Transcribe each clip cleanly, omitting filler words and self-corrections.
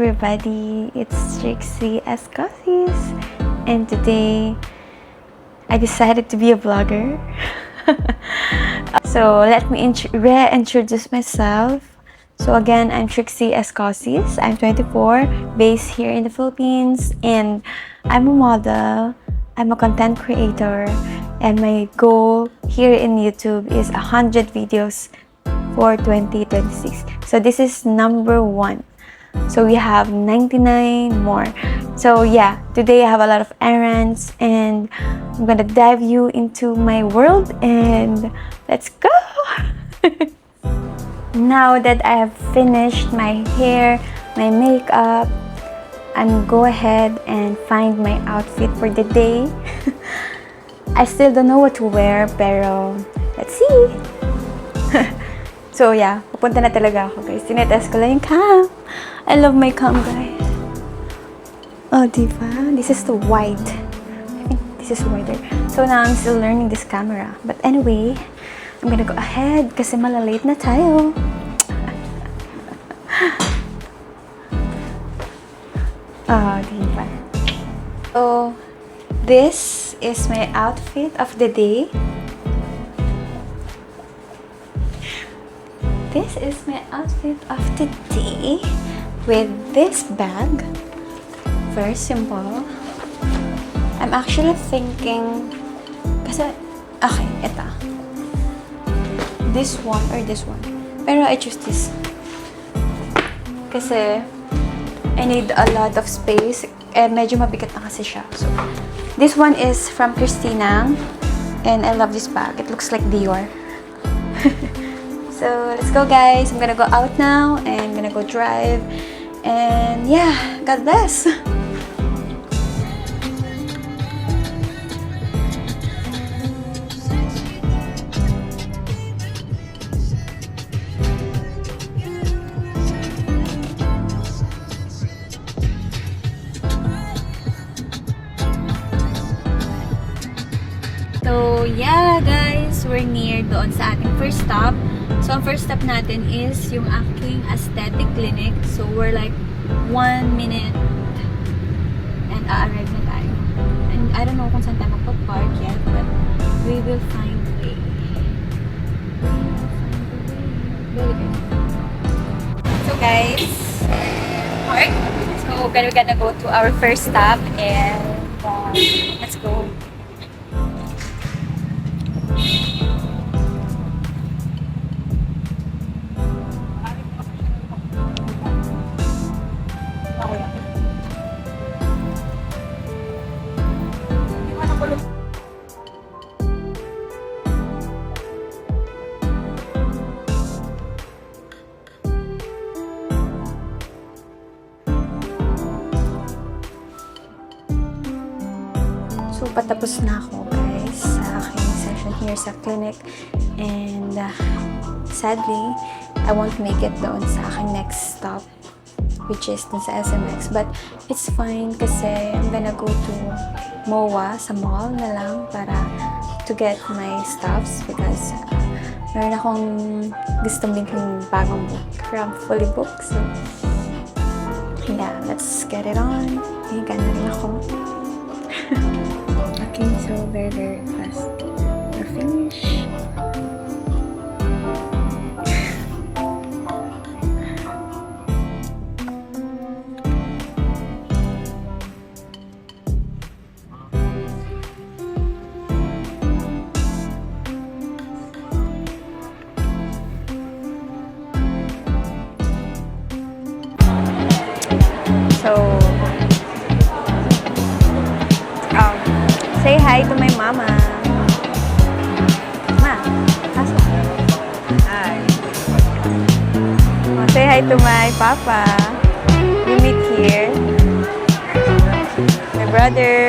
everybody, it's Trixie Escosis, and today I decided to be a vlogger. So let me reintroduce myself. So again, I'm Trixie Escosis. I'm 24, based here in the Philippines, and I'm a model. I'm a content creator, and my goal here in YouTube is 100 videos for 2026. So this is number 1. So we have 99 more. So yeah, today I have a lot of errands and I'm gonna dive you into my world and let's go! Now that I have finished my hair, my makeup, I'm go ahead and find my outfit for the day. I still don't know what to wear, pero let's see! So yeah, pupunta na talaga ako guys. Tinetest ko lang yung cam. I love my cam guys. Oh, diba? This is the wide. I think this is wider. So now I'm still learning this camera. But anyway, I'm gonna go ahead kasi malalate na tayo. Oh, diba? So, this is my outfit of the day. This is my outfit of the day with this bag. Very simple. I'm actually thinking, kasi, okay, ito. This one or this one. Pero I choose this. Kasi, I need a lot of space. Medyo mabigat na kasi siya. So, this one is from Christina. And I love this bag. It looks like Dior. So, let's go guys. I'm gonna go out now and I'm gonna go drive. And yeah, God bless! So, yeah guys, we're near doon sa ating first stop. So, ang first stop natin is yung aking aesthetic clinic. So, we're like 1 minute and a-arrive na tayo. And I don't know kung saan tayo magpa-park yet, but we will find a way. Very good. So, guys, park. So, we're gonna go to our first stop and let's go. So, patapos na ako guys sa aking session here sa clinic and sadly, I won't make it doon sa aking next stop which is dun sa SMX, but it's fine kasi I'm gonna go to MOA sa mall na lang para to get my stuffs because meron akong gustong bilhin bagong book from Fully Book. So yeah, let's get it on. Higa na rin ako. Okay, so very fast. We're finished. So, say hi to my mama. Ma, pasok. Hi. Say hi to my papa. We meet here. My brother.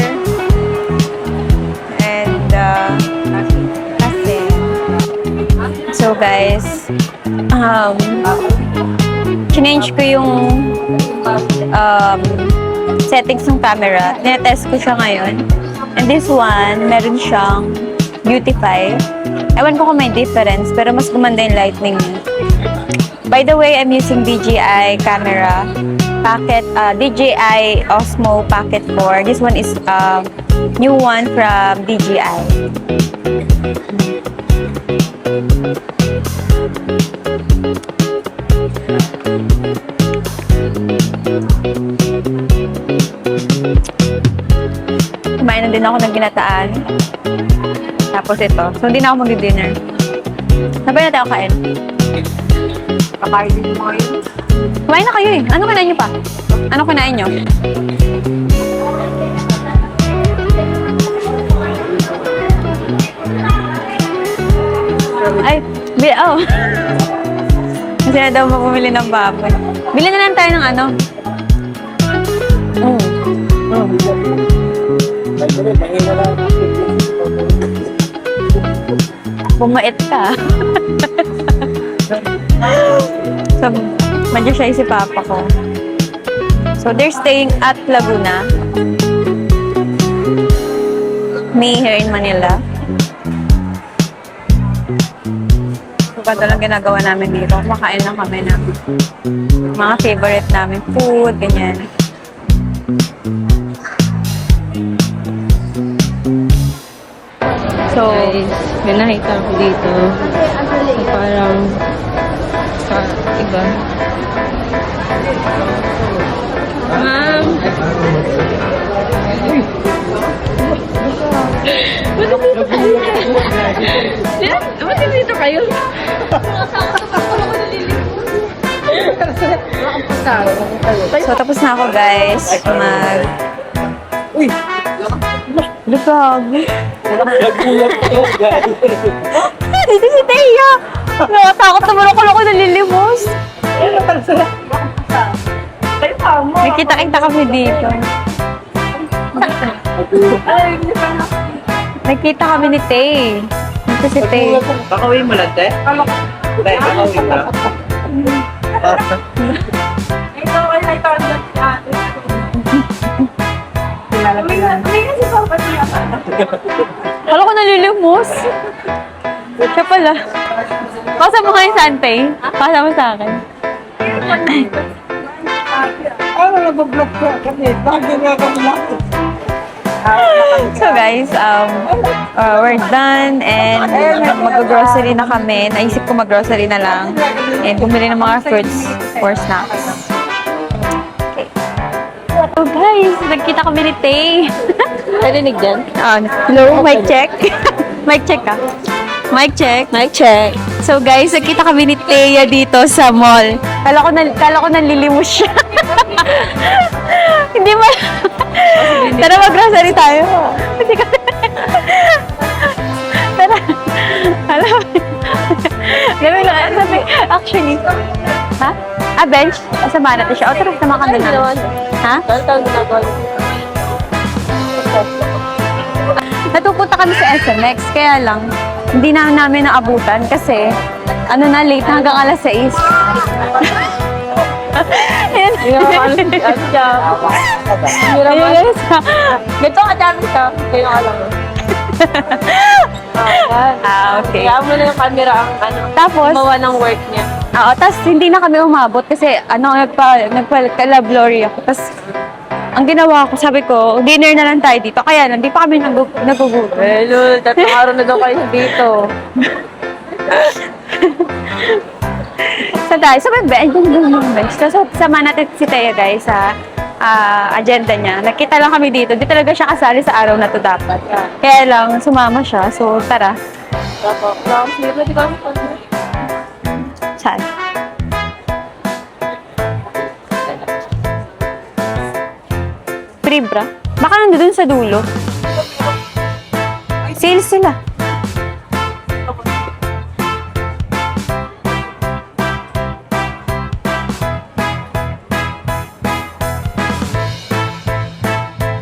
And, cousin. So, guys, change ko yung settings ng camera. Tinetest ko siya ngayon. And this one, meron siyang beautify. Ewan ko kung may difference, pero mas gumanda yung lightning niya. By the way, I'm using DJI camera. packet, DJI Osmo Pocket 4. This one is new one from DJI. Kumain na din ako ng ginataan. Tapos ito. So, hindi na ako mag-dinner. Sabay na tayo kain. Kakain din mo ngayon. Kumain na kayo eh. Ano kinain nyo pa? Ano kinain nyo? Ay, oh. Kasi na daw mapumili ng baboy. Bili na lang tayo ng ano. Bumait ka. So, medyo shy si papa ko. So, they're staying at Laguna. Me here in Manila. So, ganito lang ginagawa namin dito. Kumakain lang kami ng mga favorite namin food, ganyan. So, Guys, may nakita ko dito. So, parang sa iba. Ma'am! Ba't dito kayo? so tapos na ako guys. Uy! Lupag! Dito si Teya! Nakatakot naman ako nalilimos. May kita-kita kami dito. Nakita kami ni Tay. Ito si Tay. Kakawin mo lang, te? Te, kakawin mo lang. Kala ko nalilimos. Siya pala. Kasama mo kayo saan, Tay? Kasama sa akin. Ano nag-block ka kami? Bakit nga kami lang? So guys, we're done and mag-grocery na kami. Naisip ko mag-grocery na lang and bumili ng mga fruits for snacks. Okay. So guys, nagkita kami ni Tay. Narinig dyan? Hello, mic check. Mic check ka. Mic check. Mic check. So guys, nagkita kami ni Teya dito sa mall. Kala ko nalilimos siya. Hindi ba? Tara mag-grocery tayo. Hindi ka. Tara. Alam mo. Gawin lang. Sabi, actually. Ha? Bench? Sama natin siya. O, tara, sama kami na. Ha? Natupunta kami sa SMX, kaya lang, hindi na namin naabutan kasi, late hanggang alas 6. Ganito ka dami ka. Kayo alam mo. Okay. Kaya mo na yung camera ang Tapos, gumawa ng work niya. tapos hindi na kami umabot kasi, nagpa-love glory ako. Tapos, ang ginawa ko, sabi ko, dinner na lang tayo dito. Kaya lang, di pa kami nagugutom. Lul, 3 araw na daw kayo dito. So guys, sabi ba, so sama natin si Teya guys sa agenda niya. Nakita lang kami dito. Di talaga siya kasali sa araw na to dapat. Kaya lang, sumama siya. So tara. Saan? Free bra? Baka nandun sa dulo. Sales sila.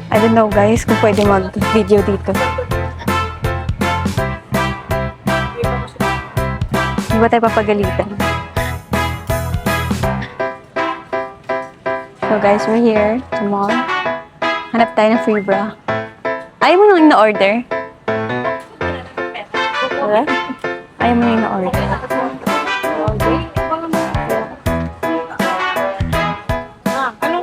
I don't know guys kung pwede mag-video dito. Hindi ba tayo papagalitan? So guys, we're here sa mall. Hanap tayo ng free bra. Ayaw mo nang na-order? Wala? Ayaw mo nang na-order? Ano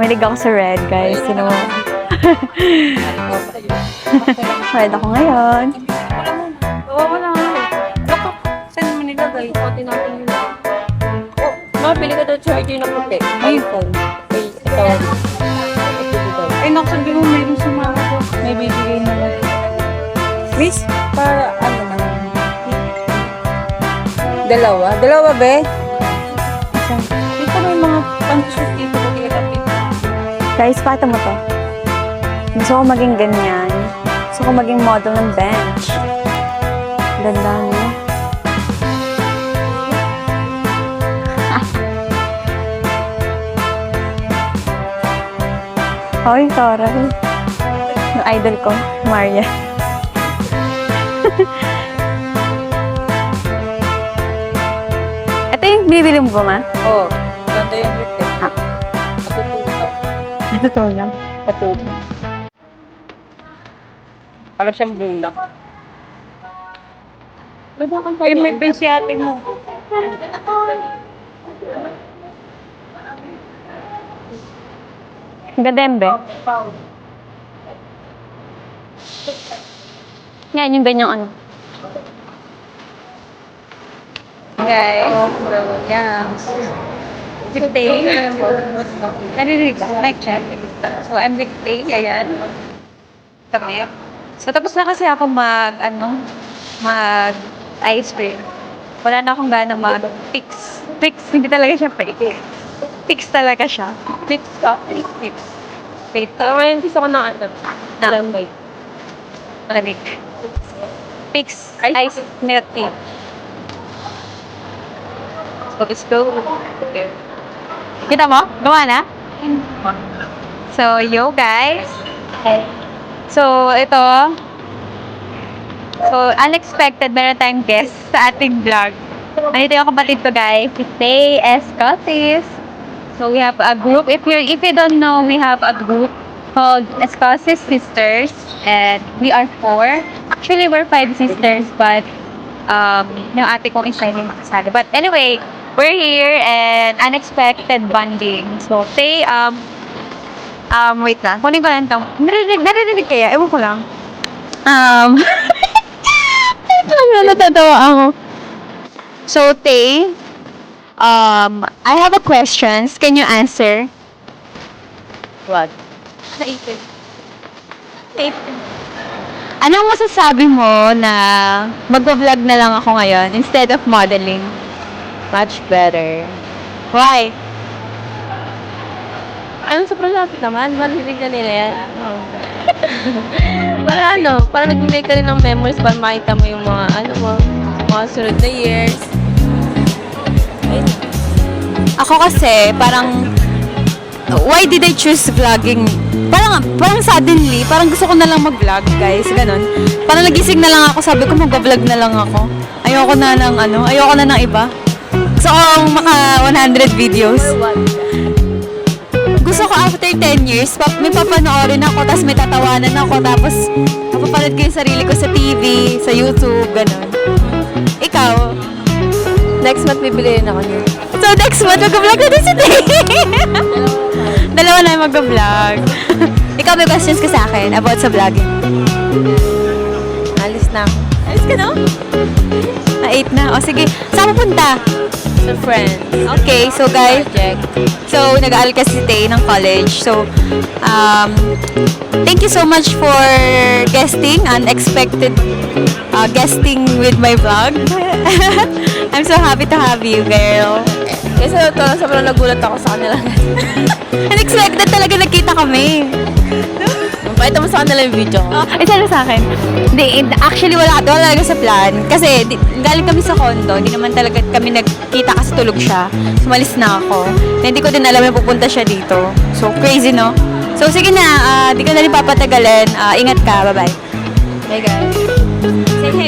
Mahilig ako sa red, guys. You know. Red ako ngayon. Wala nga eh. Bakit? Saan naman nilagay? Pati natin yun. Oh, mabili ka daw charger na puti. iPhone. Ay, ito. Ay, nakasabi mo meron sa mga ko. May bibigay na lang. Miss, para ano naman? Dalawa? Dalawa ba? Dito may mga pantasyon dito. Guys, pata mo to. Gusto ko maging ganyan. Gusto ko maging model ng bench. Ganda, no? Hoy, taray. Yung idol ko, Maria. Ito yung bibili mo ba, ma? Oo. Ganda yung rite. Ah. Matututo. Totoo lang. Matututo. Parang siyang bulak. Ay, may pensyate mo. Gadembe. Yan, yung ganyang ano. Guys, so, yeah. Dictate. Narinig ka? Mic check. So, I'm dictate. Ayan. Kami. So, tapos na kasi ako mag-ice cream. Wala na akong gana mag-fix. Fix, hindi talaga siya fake. Fix talaga siya. Fix ka. Fix. Wait, May gusto ko na ano. Na. Lamay. malamig. Fix ice milk tea. So, let's go. Kita mo? Gawa na? So, yo guys. So, ito. So, unexpected, meron tayong guest sa ating vlog. Nandito yung kapatid ko guys. Si Tay Escosis. So, we have a group. If you don't know, we have a group called Escosis Sisters. And we are 4. Actually, we're 5 sisters, but yung ate kong isa yung makasali. But anyway, we're here and unexpected bonding. So, Tay, wait lang. Kunin ko lang ito. Narinig kaya? Ewan ko lang. Natatawa ako. So, Tay, I have a questions. Can you answer? What? Naisip. Anong masasabi mo na mag-vlog na lang ako ngayon instead of modeling? Much better. Why? Ano sa lapit naman? Marinig na nila yan. Para ano? Para nag-make ka rin ng memories para makita mo yung mga mga sunod na years. Ako kasi, parang, why did I choose vlogging? Parang suddenly, parang gusto ko na lang mag-vlog, guys, ganun. Parang nagising na lang ako, sabi ko mag-vlog na lang ako. Ayoko na ng iba. Gusto ko maka 100 videos. Gusto ko after 10 years, may papanoorin ako, tapos may tatawanan ako, tapos mapapanood ko yung sarili ko sa TV, sa YouTube, ganun. Ikaw? Next month, bibili rin ako niyo. So, next month, mag-vlog na din si Tay. Dalawa na yung mag-vlog. Ikaw, may questions ka sa akin about sa vlogging. Alis na ako. Ayos ka, no? 8 na. O, sige. Saan mo punta? Sa friends. Okay, so guys, Project. so nag-aaral ka si Tay ng college. So, thank you so much for guesting, unexpected guesting with my vlog. I'm so happy to have you, girl. Kasi sobrang nagulat ako sa kanila. Unexpected talaga nakita kami. Pakita mo sa kanila yung video ko. Isa sa akin. Actually, wala talaga sa plan. Kasi, galing kami sa condo. Hindi naman talaga kami nagkita kasi tulog siya. Sumalis na ako. Na hindi ko din alam na pupunta siya dito. So, crazy, no? So, sige na. Di ko na rin papatagalin. Ingat ka. Bye-bye. Hey guys.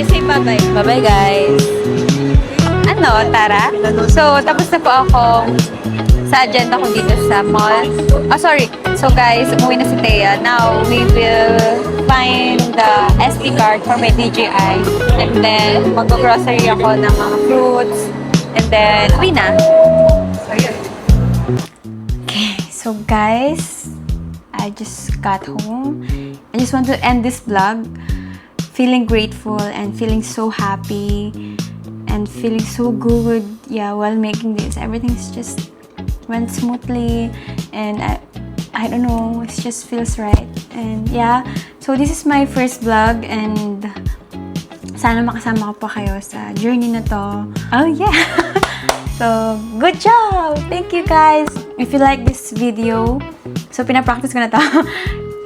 Say bye-bye. Bye-bye guys. Ano, Tara? So, tapos na po ako sa agenda ko dito sa mall. Sorry. So guys, umuwi na si Thea. Now, we will find the SD card for my DJI. And then, mag-grocery ako ng mga fruits. And then, uwi na. So, yun. Okay. So, guys, I just got home. I just want to end this vlog feeling grateful and feeling so happy and feeling so good. Yeah, while making this, everything's just went smoothly, and I don't know, it just feels right. And yeah, so this is my first vlog, and sana makasama ko pa kayo sa journey na to. Oh yeah! So, good job! Thank you guys! If you like this video, so pinapractice ko na to.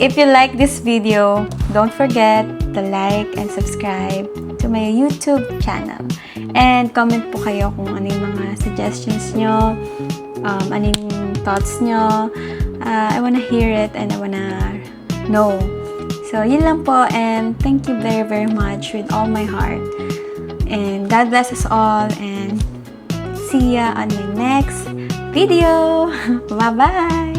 If you like this video, don't forget to like and subscribe to my YouTube channel. And comment po kayo kung ano yung mga suggestions nyo, ano yung thoughts nyo. I wanna hear it and I wanna know. So, yun lang po, and thank you very, very much with all my heart. And God bless us all, and see ya on my next video. Bye-bye!